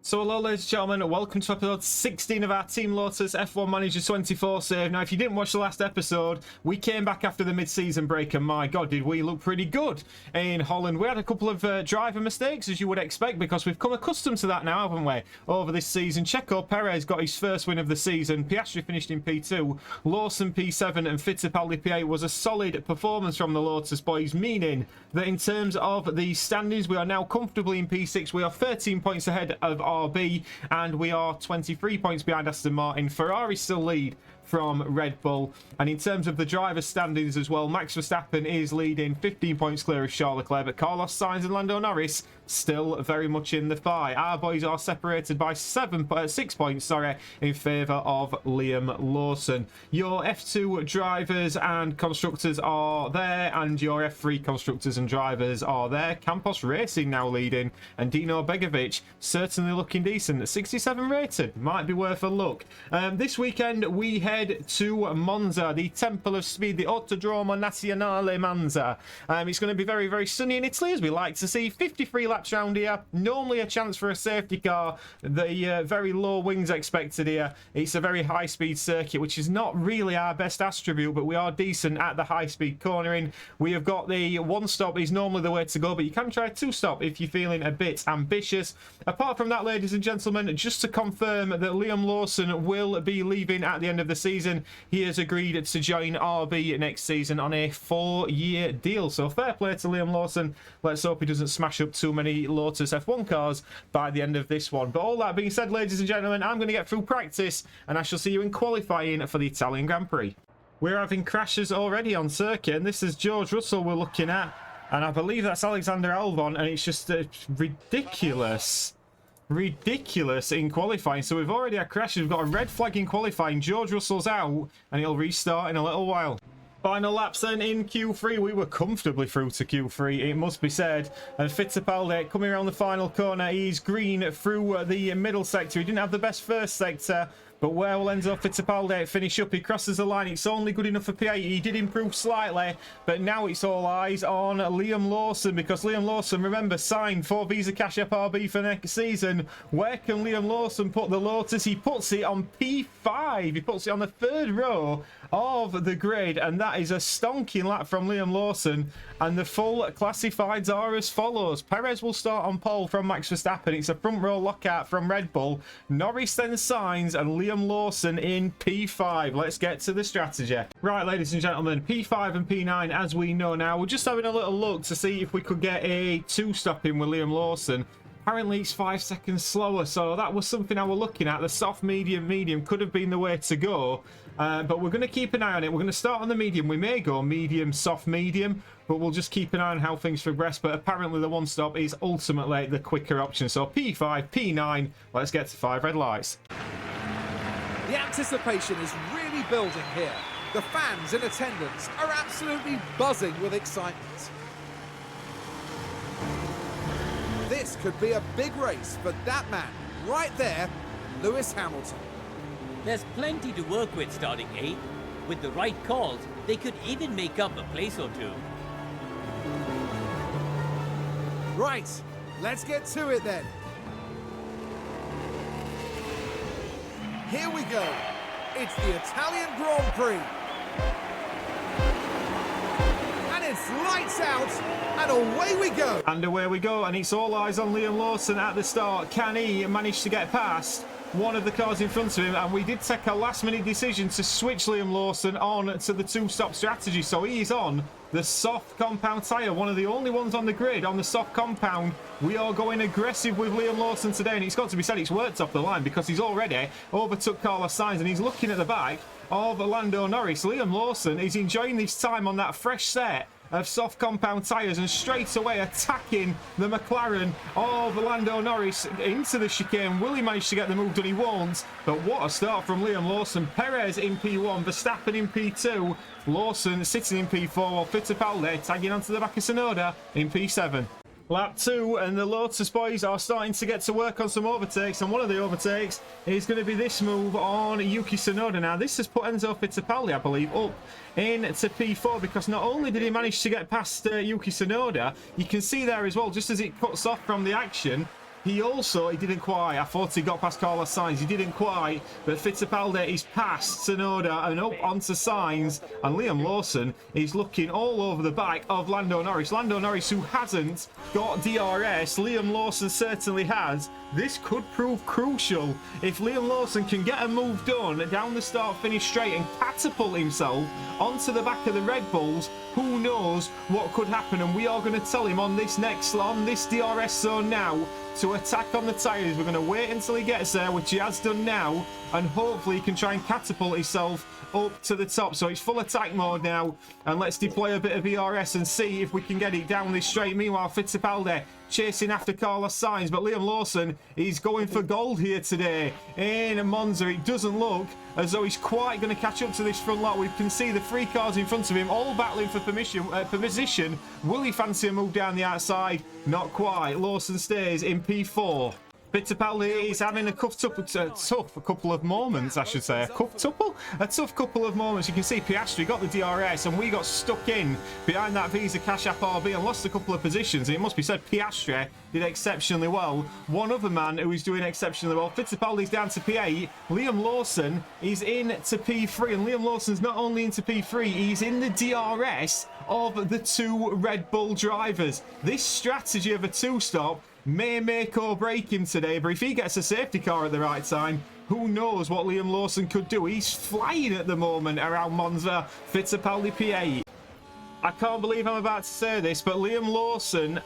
So hello ladies and gentlemen, welcome to episode 16 of our Team Lotus F1 Manager 24 save. Now if you didn't watch the last episode, we came back after the mid-season break and my god did we look pretty good in Holland. We had a couple of driver mistakes as you would expect because we've come accustomed to that now, haven't we, over this season. Checo Perez got his first win of the season, Piastri finished in P2, Lawson P7 and Fittipaldi P8 was a solid performance from the Lotus boys, meaning that in terms of the standings we are now comfortably in P6. We are 13 points ahead of RB and we are 23 points behind Aston Martin. Ferrari still lead from Red Bull, and in terms of the driver standings as well, Max Verstappen is leading 15 points clear of Charles Leclerc, but Carlos Sainz and Lando Norris still very much in the fight. Our boys are separated by 6 points, in favour of Liam Lawson. Your F2 drivers and constructors are there, and your F3 constructors and drivers are there. Campos Racing now leading, and Dino Begovic certainly looking decent. 67 rated, might be worth a look. This weekend we head to Monza, the Temple of Speed, the Autodromo Nazionale Monza. It's going to be very, very sunny in Italy, as we like to see. 53 laps round here, normally a chance for a safety car. The very low wings expected here. It's a very high-speed circuit, which is not really our best attribute, but we are decent at the high-speed cornering. We have got the one-stop is normally the way to go, but you can try two-stop if you're feeling a bit ambitious. Apart from that, ladies and gentlemen, just to confirm that Liam Lawson will be leaving at the end of the season. He has agreed to join RB next season on a 4-year deal. So fair play to Liam Lawson. Let's hope he doesn't smash up too many Lotus F1 cars by the end of this one. But all that being said, ladies and gentlemen, I'm going to get through practice and I shall see you in qualifying for the Italian Grand Prix. We're having crashes already on circuit, and this is George Russell we're looking at, and I believe that's Alexander Albon, and it's just ridiculous in qualifying. So we've already had crashes. We've got a red flag in qualifying. George Russell's out and he'll restart in a little while. Final laps then in Q3. We were comfortably through to Q3, it must be said. And Fittipaldi coming around the final corner. He's green through the middle sector. He didn't have the best first sector, but where will Enzo Fittipaldi finish up? He crosses the line. It's only good enough for P8. He did improve slightly, but now it's all eyes on Liam Lawson, because Liam Lawson, remember, signed for Visa Cash App RB for next season. Where can Liam Lawson put the Lotus? He puts it on P5. He puts it on the third row of the grid, and that is a stonking lap from Liam Lawson. And the full classifieds are as follows. Perez will start on pole from Max Verstappen. It's a front row lockout from Red Bull. Norris then Sainz, and Liam Lawson in P5. Let's get to the strategy. Right, ladies and gentlemen, P5 and P9 as we know now. We're just having a little look to see if we could get a two-stop in with Liam Lawson. Apparently it's 5 seconds slower, so that was something I was looking at. The soft, medium could have been the way to go, but we're going to keep an eye on it. We're going to start on the medium. We may go medium, soft, medium, but we'll just keep an eye on how things progress. But apparently the one stop is ultimately the quicker option. So P5, P9, let's get to 5 red lights. The anticipation is really building here. The fans in attendance are absolutely buzzing with excitement. This could be a big race for that man right there, Lewis Hamilton. There's plenty to work with starting 8th. With the right calls, they could even make up a place or two. Right, let's get to it then. Here we go. It's the Italian Grand Prix. And it's lights out, and away we go. And away we go, and it's all eyes on Liam Lawson at the start. Can he manage to get past one of the cars in front of him? And we did take a last-minute decision to switch Liam Lawson on to the two-stop strategy. So he is on the soft compound tyre, one of the only ones on the grid on the soft compound. We are going aggressive with Liam Lawson today, and it's got to be said it's worked off the line because he's already overtook Carlos Sainz and he's looking at the back of Lando Norris. Liam Lawson is enjoying this time on that fresh set of soft compound tyres and straight away attacking the McLaren of Lando Norris into the chicane. Will he manage to get the move done? He won't. But what a start from Liam Lawson. Perez in P1, Verstappen in P2, Lawson sitting in P4, while Fittipaldi tagging onto the back of Tsunoda in P7. Lap 2, and the Lotus boys are starting to get to work on some overtakes, and one of the overtakes is going to be this move on Yuki Tsunoda. Now, this has put Enzo Fittipaldi, I believe, up into P4, because not only did he manage to get past Yuki Tsunoda, you can see there as well, just as it cuts off from the action, He didn't quite. I thought he got past Carlos Sainz. He didn't quite. But Fittipaldi is past Tsunoda and up onto Sainz. And Liam Lawson is looking all over the back of Lando Norris. Lando Norris, who hasn't got DRS. Liam Lawson certainly has. This could prove crucial. If Liam Lawson can get a move done down the start-finish straight and catapult himself onto the back of the Red Bulls, who knows what could happen. And we are going to tell him on this DRS zone now to attack on the tyres. We're going to wait until he gets there, which he has done now, and hopefully he can try and catapult himself up to the top. So it's full attack mode now, and let's deploy a bit of ERS and see if we can get it down this straight. Meanwhile, Fittipaldi chasing after Carlos Sainz, but Liam Lawson is going for gold here today in Monza. It doesn't look as though he's quite going to catch up to this front lot. We can see the 3 cars in front of him all battling for position. Will he fancy a move down the outside? Not quite. Lawson stays in P4. Fittipaldi is having a tough couple of moments, I should say. A tough couple of moments. You can see Piastri got the DRS and we got stuck in behind that Visa Cash App RB and lost a couple of positions. And it must be said, Piastri did exceptionally well. One other man who is doing exceptionally well, Fittipaldi's down to P8. Liam Lawson is in to P3. And Liam Lawson's not only into P3, he's in the DRS of the 2 Red Bull drivers. This strategy of a 2-stop may make or break him today, but if he gets a safety car at the right time, who knows what Liam Lawson could do. He's flying at the moment around Monza. Fittipaldi P8. I can't believe I'm about to say this, but Liam Lawson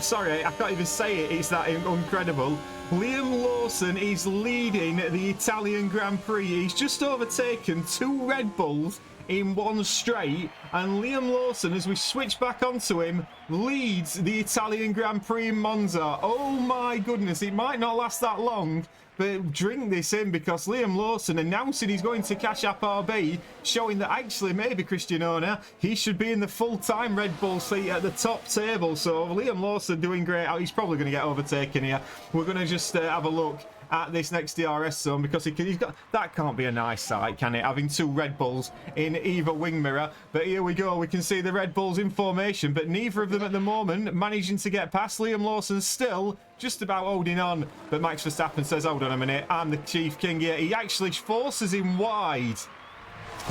sorry, I can't even say it, it's that incredible. Liam Lawson is leading the Italian Grand Prix. He's just overtaken 2 Red Bulls in one straight, and Liam Lawson, as we switch back onto him, leads the Italian Grand Prix in Monza. Oh my goodness, it might not last that long, but drink this in, because Liam Lawson announcing he's going to Cash App RB, showing that actually maybe Christian Horner, he should be in the full-time Red Bull seat at the top table. So Liam Lawson doing great. He's probably going to get overtaken here. We're going to just have a look at this next DRS zone, because he's got, that can't be a nice sight, can it, having 2 Red Bulls in either wing mirror. But here we go, we can see the Red Bulls in formation, but neither of them at the moment managing to get past. Liam Lawson still just about holding on, but Max Verstappen says, hold on a minute, I'm the Chief King here. He actually forces him wide.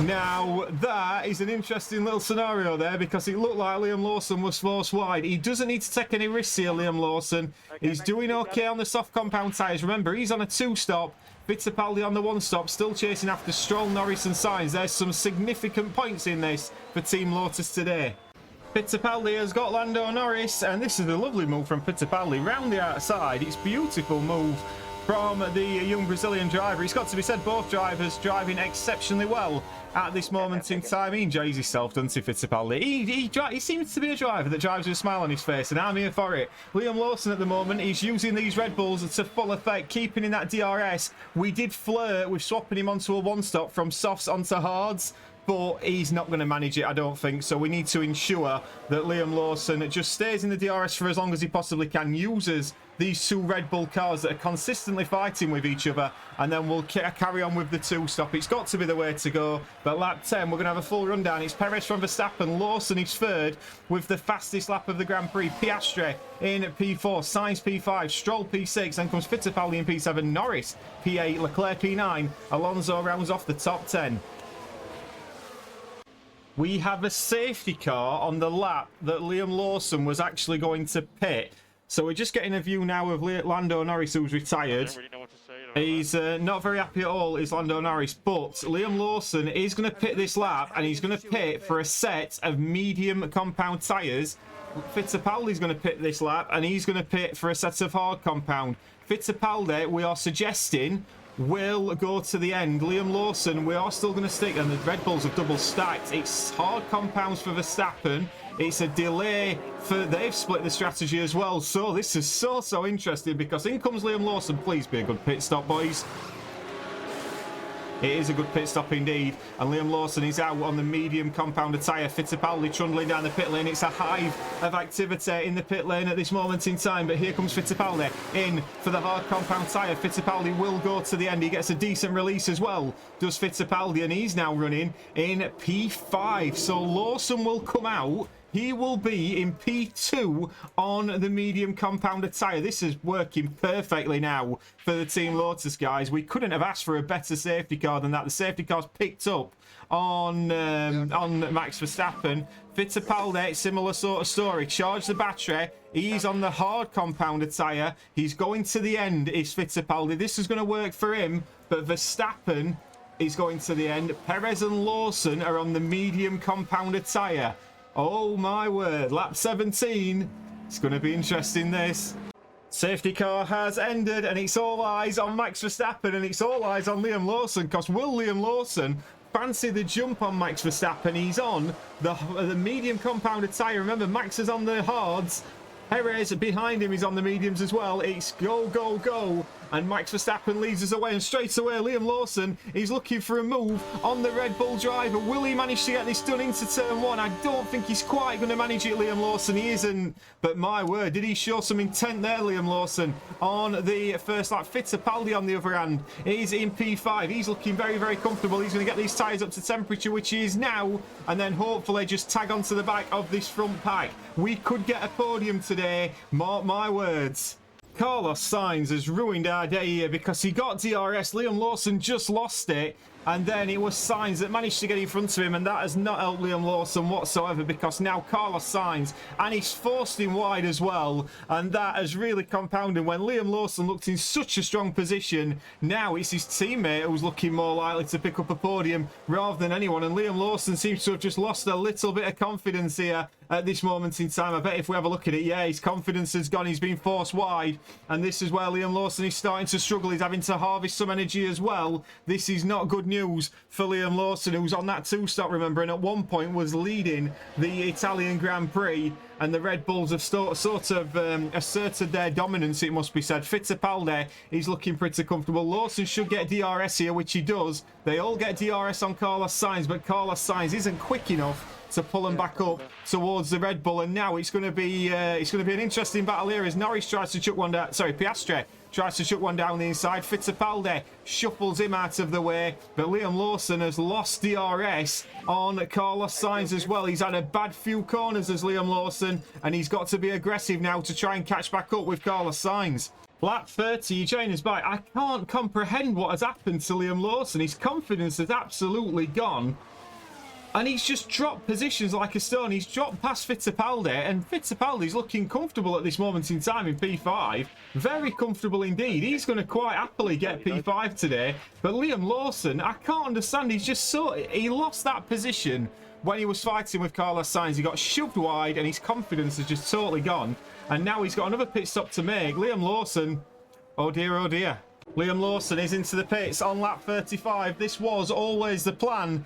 Now, that is an interesting little scenario there, because it looked like Liam Lawson was forced wide. He doesn't need to take any risks here, Liam Lawson. He's doing okay on the soft compound tyres. Remember, he's on a 2-stop. Fittipaldi on the 1-stop, still chasing after Stroll, Norris and Sainz. There's some significant points in this for Team Lotus today. Fittipaldi has got Lando Norris, and this is a lovely move from Fittipaldi round the outside. It's a beautiful move from the young Brazilian driver. It's got to be said, both drivers driving exceptionally well at this moment in time. He enjoys himself, doesn't he, Fittipaldi? He seems to be a driver that drives with a smile on his face, and I'm here for it. Liam Lawson at the moment, he's using these Red Bulls to full effect, keeping in that DRS. We did flirt with swapping him onto a 1-stop from softs onto hards, but he's not going to manage it, I don't think. So we need to ensure that Liam Lawson just stays in the DRS for as long as he possibly can, uses these 2 Red Bull cars that are consistently fighting with each other, and then we'll carry on with the 2-stop. It's got to be the way to go. But lap 10, we're going to have a full rundown. It's Perez from Verstappen. Lawson is 3rd with the fastest lap of the Grand Prix. Piastri in P4, Sainz P5, Stroll P6, then comes Fittipaldi in P7, Norris P8, Leclerc P9, Alonso rounds off the top 10. We have a safety car on the lap that Liam Lawson was actually going to pit. So we're just getting a view now of Lando Norris, who's retired. He's not very happy at all, is Lando Norris. But Liam Lawson is going to pit this lap, and he's going to pit for a set of medium compound tyres. Fittipaldi's going to pit this lap, and he's going to pit for a set of hard compound. Fittipaldi, we are suggesting, will go to the end. Liam Lawson, we are still going to stick, and the Red Bulls have double stacked. It's hard compounds for Verstappen. It's a delay for, they've split the strategy as well. So this is so interesting, because in comes Liam Lawson. Please be a good pit stop, boys. It is a good pit stop indeed. And Liam Lawson is out on the medium compounder tyre. Fittipaldi trundling down the pit lane. It's a hive of activity in the pit lane at this moment in time. But here comes Fittipaldi in for the hard compound tyre. Fittipaldi will go to the end. He gets a decent release as well, does Fittipaldi. And he's now running in P5. So Lawson will come out. he will be in P2 on the medium compounder tyre. This is working perfectly now for the Team Lotus guys. We couldn't have asked for a better safety car than that. The safety car's picked up on Max Verstappen. Fittipaldi, similar sort of story. Charge the battery. He's on the hard compounder tyre. He's going to the end, is Fittipaldi. This is going to work for him, but Verstappen is going to the end. Perez and Lawson are on the medium compounder tyre. Oh my word, lap 17. It's going to be interesting, this. Safety car has ended, and it's all eyes on Max Verstappen, and it's all eyes on Liam Lawson, because will Liam Lawson fancy the jump on Max Verstappen? He's on the medium compounded tyre. Remember, Max is on the hards. Perez behind him is on the mediums as well. It's go, go, go. And Max Verstappen leads us away. And straight away, Liam Lawson is looking for a move on the Red Bull driver. Will he manage to get this done into turn one? I don't think he's quite going to manage it, Liam Lawson. He isn't. But my word, did he show some intent there, Liam Lawson, on the first lap. Fittipaldi, on the other hand, is in P5. He's looking very, very comfortable. He's going to get these tyres up to temperature, which he is now. And then hopefully just tag onto the back of this front pack. We could get a podium today. Mark my words. Carlos Sainz has ruined our day here because he got DRS. Liam Lawson just lost it. And then it was Sainz that managed to get in front of him, and that has not helped Liam Lawson whatsoever, because now Carlos Sainz, and he's forced him wide as well, and that has really compounded. When Liam Lawson looked in such a strong position, now it's his teammate who's looking more likely to pick up a podium rather than anyone, and Liam Lawson seems to have just lost a little bit of confidence here at this moment in time. I bet if we have a look at it, yeah, his confidence has gone. He's been forced wide, and this is where Liam Lawson is starting to struggle. He's having to harvest some energy as well. This is not good news for Liam Lawson, who's on that two-stop, remember, and at one point was leading the Italian Grand Prix, and the Red Bulls have sort of asserted their dominance, it must be said. Fittipaldi, he's looking pretty comfortable. Lawson should get DRS here, which he does. They all get DRS on Carlos Sainz, but Carlos Sainz isn't quick enough to pull him back up towards the Red Bull, and now it's going to be an interesting battle here as Norris tries to chuck one down. Sorry, Piastri tries to chuck one down the inside. Fittipaldi shuffles him out of the way, but Liam Lawson has lost DRS on Carlos Sainz as well. He's had a bad few corners as Liam Lawson, and he's got to be aggressive now to try and catch back up with Carlos Sainz. Lap 30, you join us by. I can't comprehend what has happened to Liam Lawson. His confidence has absolutely gone. And he's just dropped positions like a stone. He's dropped past Fittipaldi, and Fittipaldi's looking comfortable at this moment in time in P5. Very comfortable indeed. He's going to quite happily get P5 today. But Liam Lawson, I can't understand. He lost that position when he was fighting with Carlos Sainz. He got shoved wide, and his confidence has just totally gone. And now he's got another pit stop to make. Liam Lawson, oh dear, oh dear. Liam Lawson is into the pits on lap 35. This was always the plan.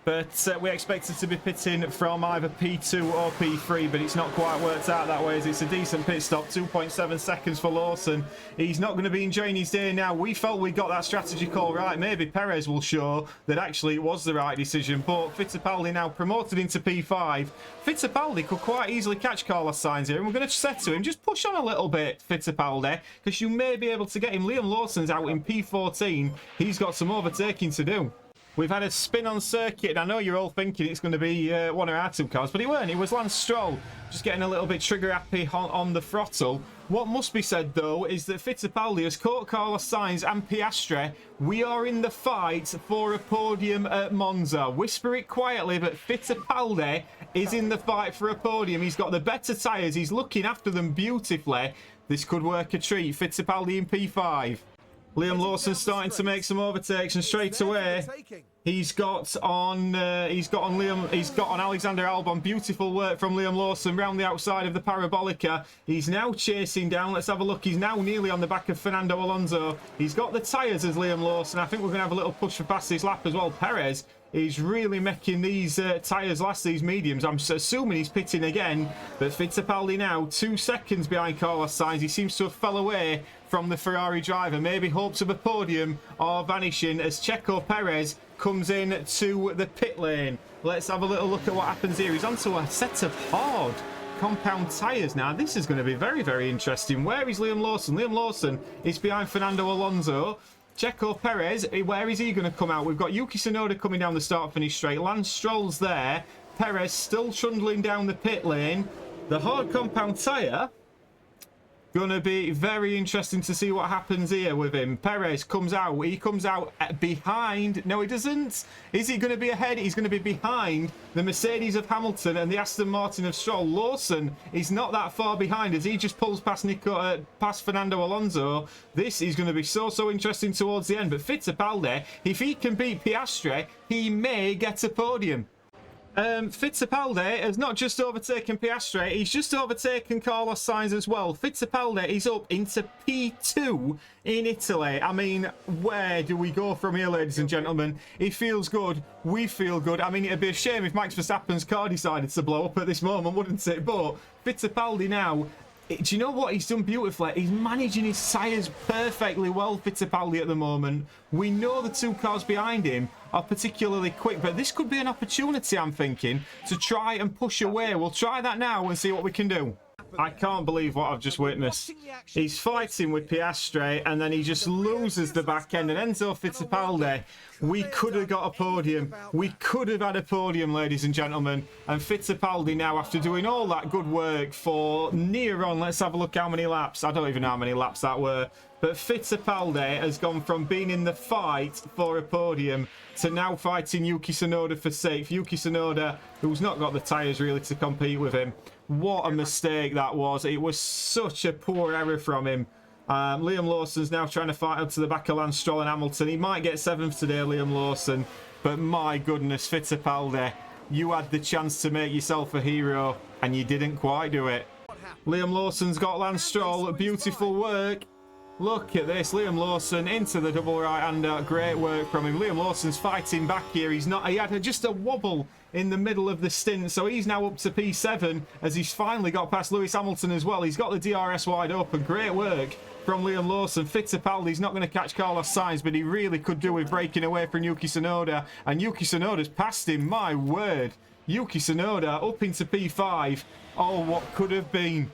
But we expected to be pitting from either P2 or P3, but it's not quite worked out that way, as it's a decent pit stop. 2.7 seconds for Lawson. He's not going to be enjoying his day now. We felt we got that strategy call right. Maybe Perez will show that actually it was the right decision. But Fittipaldi now promoted into P5. Fittipaldi could quite easily catch Carlos Sainz here, and we're going to say to him, just push on a little bit, Fittipaldi, because you may be able to get him. Liam Lawson's out in P14. He's got some overtaking to do. We've had a spin on circuit, and I know you're all thinking it's going to be one of our two cars, but it weren't. It was Lance Stroll just getting a little bit trigger happy on the throttle. What must be said, though, is that Fittipaldi has caught Carlos Sainz and Piastri. We are in the fight for a podium at Monza. Whisper it quietly, but Fittipaldi is in the fight for a podium. He's got the better tyres. He's looking after them beautifully. This could work a treat. Fittipaldi in P5. Liam Lawson starting to make some overtakes, and straight away he's got on Alexander Albon. Beautiful work from Liam Lawson round the outside of the Parabolica. He's now chasing down. Let's have a look. He's now nearly on the back of Fernando Alonso. He's got the tyres as Liam Lawson. I think we're going to have a little push for past this lap as well. Perez is really making these tyres last, these mediums. I'm assuming he's pitting again, but Fittipaldi now 2 seconds behind Carlos Sainz. He seems to have fell away from the Ferrari driver. Maybe hopes of a podium are vanishing as Checo Perez comes in to the pit lane. Let's have a little look at what happens here. He's onto a set of hard compound tyres now. This is going to be very, very interesting. Where is Liam Lawson? Liam Lawson is behind Fernando Alonso. Checo Perez, where is he going to come out? We've got Yuki Tsunoda coming down the start-finish straight. Lance Stroll's there. Perez still trundling down the pit lane. The hard compound tyre, gonna be very interesting to see what happens here with him. Perez comes out. He comes out behind. No, he doesn't. Is he going to be ahead? He's going to be behind the Mercedes of Hamilton and the Aston Martin of Stroll. Lawson is not that far behind as he just pulls past past Fernando Alonso. This is going to be so interesting towards the end. But Fittipaldi, if he can beat Piastri, he may get a podium. Fittipaldi has not just overtaken Piastri, he's just overtaken Carlos Sainz as well. Fittipaldi is up into P2 in Italy. I mean, where do we go from here, ladies and gentlemen? He feels good, we feel good. I mean, it'd be a shame if Max Verstappen's car decided to blow up at this moment, wouldn't it? But Fittipaldi now, do you know what he's done beautifully? He's managing his tyres perfectly well, Fittipaldi, at the moment. We know the two cars behind him are particularly quick, but this could be an opportunity, I'm thinking, to try and push away. We'll try that now and see what we can do. I can't believe what I've just witnessed. He's fighting with Piastri and then he just loses the back end. And Enzo Fittipaldi, we could have got a podium. We could have had a podium, ladies and gentlemen. And Fittipaldi now, after doing all that good work for near on, let's have a look how many laps. I don't even know how many laps that were. But Fittipaldi has gone from being in the fight for a podium to now fighting Yuki Tsunoda for safe. Yuki Tsunoda, who's not got the tyres really to compete with him. What a mistake that was. It was such a poor error from him. Liam Lawson's now trying to fight up to the back of Lance Stroll and Hamilton. He might get 7th today, Liam Lawson. But my goodness, Fittipaldi, you had the chance to make yourself a hero and you didn't quite do it. Liam Lawson's got Lance Stroll. Beautiful work. Look at this, Liam Lawson into the double right-hander. Great work from him. Liam Lawson's fighting back here. He had just a wobble in the middle of the stint, so he's now up to P7 as he's finally got past Lewis Hamilton as well. He's got the DRS wide open. Great work from Liam Lawson. Fittipaldi's not going to catch Carlos Sainz, but he really could do with breaking away from Yuki Tsunoda, and Yuki Tsunoda's passed him. My word, Yuki Tsunoda up into P5. Oh, what could have been.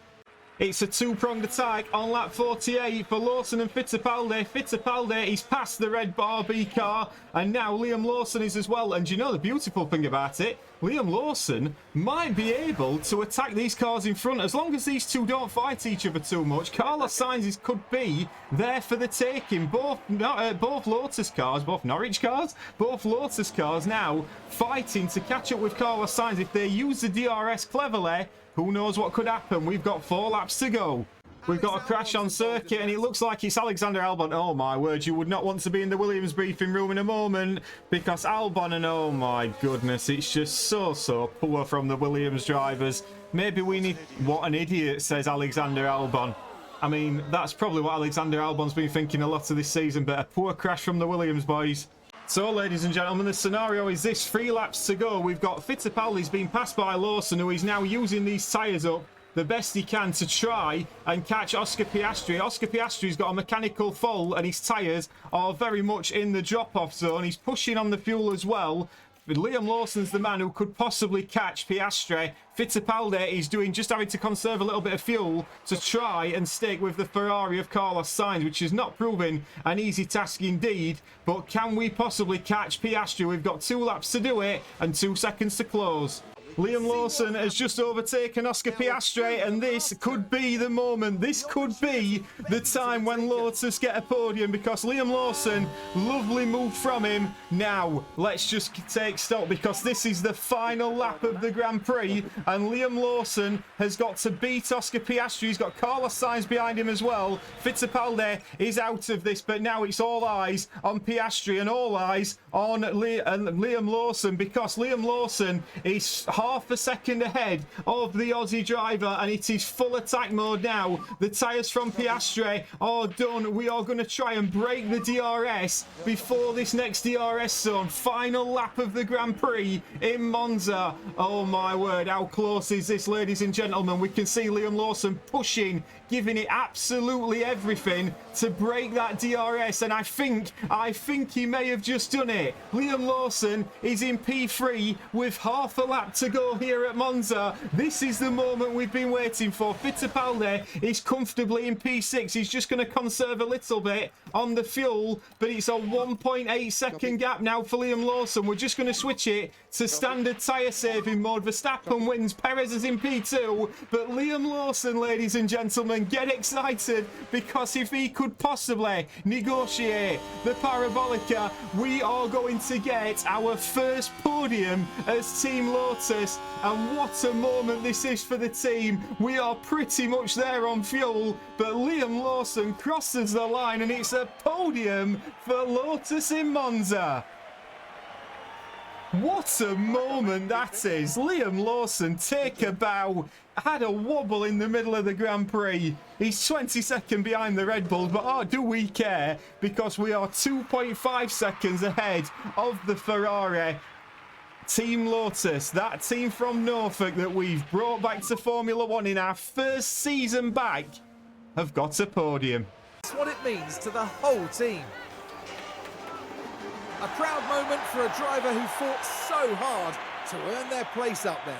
It's a two-pronged attack on lap 48 for Lawson and Fittipaldi. Fittipaldi, he's past the red Barbie car, and now Liam Lawson is as well. And you know the beautiful thing about it? Liam Lawson might be able to attack these cars in front as long as these two don't fight each other too much. Carlos Sainz could be there for the taking. Both Lotus cars, both Norwich cars, both Lotus cars now fighting to catch up with Carlos Sainz. If they use the DRS cleverly, who knows what could happen? We've got 4 laps to go. We've got a crash on circuit and it looks like it's Alexander Albon. Oh my word, you would not want to be in the Williams briefing room in a moment because Albon, and oh my goodness, it's just so poor from the Williams drivers. Maybe we need... What an idiot, says Alexander Albon. I mean, that's probably what Alexander Albon's been thinking a lot of this season, but a poor crash from the Williams boys. So, ladies and gentlemen, the scenario is this. 3 laps to go. We've got Fittipaldi's been passed by Lawson, who is now using these tyres up the best he can to try and catch Oscar Piastri. Oscar Piastri's got a mechanical fault and his tyres are very much in the drop-off zone. He's pushing on the fuel as well. But Liam Lawson's the man who could possibly catch Piastri. Fittipaldi is just having to conserve a little bit of fuel to try and stick with the Ferrari of Carlos Sainz, which is not proving an easy task indeed. But can we possibly catch Piastri? We've got 2 laps to do it and 2 seconds to close. Liam Lawson has just overtaken Oscar Piastri, and this could be the moment. This could be the time when Lotus get a podium, because Liam Lawson, lovely move from him. Now, let's just take stock, because this is the final lap of the Grand Prix, and Liam Lawson has got to beat Oscar Piastri. He's got Carlos Sainz behind him as well. Fittipaldi is out of this, but now it's all eyes on Piastri and all eyes on Liam Lawson, because Liam Lawson is half a second ahead of the Aussie driver, and it is full attack mode now. The tyres from Piastri are done. We are going to try and break the DRS before this next DRS zone. Final lap of the Grand Prix in Monza. Oh my word, how close is this, ladies and gentlemen? We can see Liam Lawson pushing giving it absolutely everything to break that DRS, and I think he may have just done it. Liam Lawson is in P3 with half a lap to go here at Monza. This is the moment we've been waiting for. Fittipaldi is comfortably in P6. He's just going to conserve a little bit on the fuel, but it's a 1.8 second gap now for Liam Lawson. We're just going to switch it to standard tyre saving mode. Verstappen wins, Perez is in P2, but Liam Lawson, ladies and gentlemen, get excited, because if he could possibly negotiate the Parabolica, we are going to get our first podium as Team Lotus. And what a moment this is for the team. We are pretty much there on fuel, but Liam Lawson crosses the line and it's a podium for Lotus in Monza. What a moment that is. Liam Lawson, take a bow, had a wobble in the middle of the Grand Prix. He's 22nd behind the Red Bulls, but oh, do we care? Because we are 2.5 seconds ahead of the Ferrari. Team Lotus, that team from Norfolk that we've brought back to Formula One in our first season back, have got a podium. That's what it means to the whole team. A proud moment for a driver who fought so hard to earn their place up there.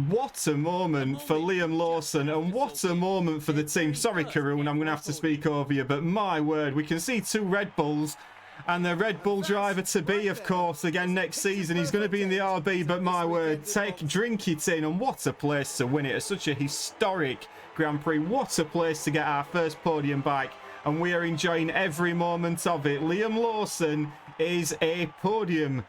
What a moment for Liam Lawson, and what a moment for the team. Sorry, Karun, I'm going to have to speak over you, but my word, we can see two Red Bulls. And the Red Bull driver to be, of course, again next season. He's going to be in the RB, but my word, drink it in. And what a place to win it. It's such a historic Grand Prix. What a place to get our first podium back. And we are enjoying every moment of it. Liam Lawson is a podium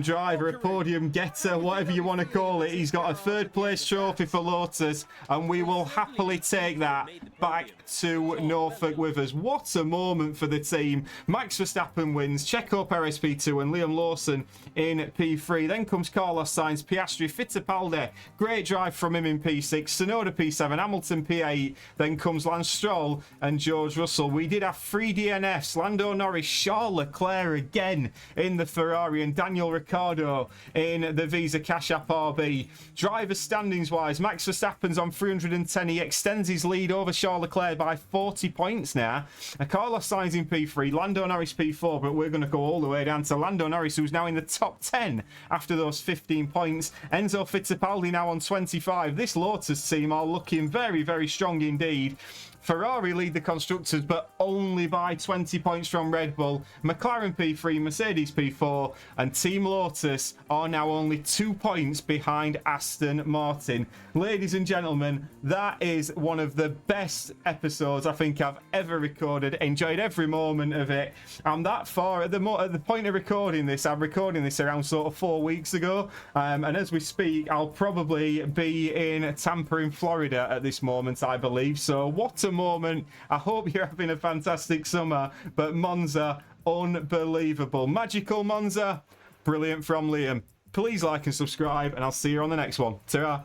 driver, a podium getter, whatever you want to call it. He's got a third place trophy for Lotus, and we will happily take that back to Norfolk with us. What a moment for the team. Max Verstappen wins, Checo Perez P2 and Liam Lawson in P3. Then comes Carlos Sainz, Piastri, Fittipaldi. Great drive from him in P6, Tsunoda P7, Hamilton P8. Then comes Lance Stroll and George Russell. We did have 3 DNFs, Lando Norris, Charles Leclerc again in the Ferrari, and Daniel Ricciardo in the Visa Cash App RB. Driver standings wise, Max Verstappen's on 310. He extends his lead over Charles Leclerc by 40 points now. Carlos Sainz in P3, Lando Norris P4, but we're going to go all the way down to Lando Norris, who's now in the top 10 after those 15 points. Enzo Fittipaldi now on 25. This Lotus team are looking very, very strong indeed. Ferrari lead the constructors, but only by 20 points from Red Bull. McLaren P3, Mercedes P4, and Team Lotus are now only 2 points behind Aston Martin. Ladies and gentlemen, that is one of the best episodes I think I've ever recorded. Enjoyed every moment of it. I'm that far at the point of recording this. I'm recording this around sort of 4 weeks ago, and as we speak, I'll probably be in Tampa in Florida at this moment, I believe. So what a moment. I hope you're having a fantastic summer, but Monza, unbelievable. Magical Monza, brilliant from Liam. Please like and subscribe, and I'll see you on the next one. Ta-ra.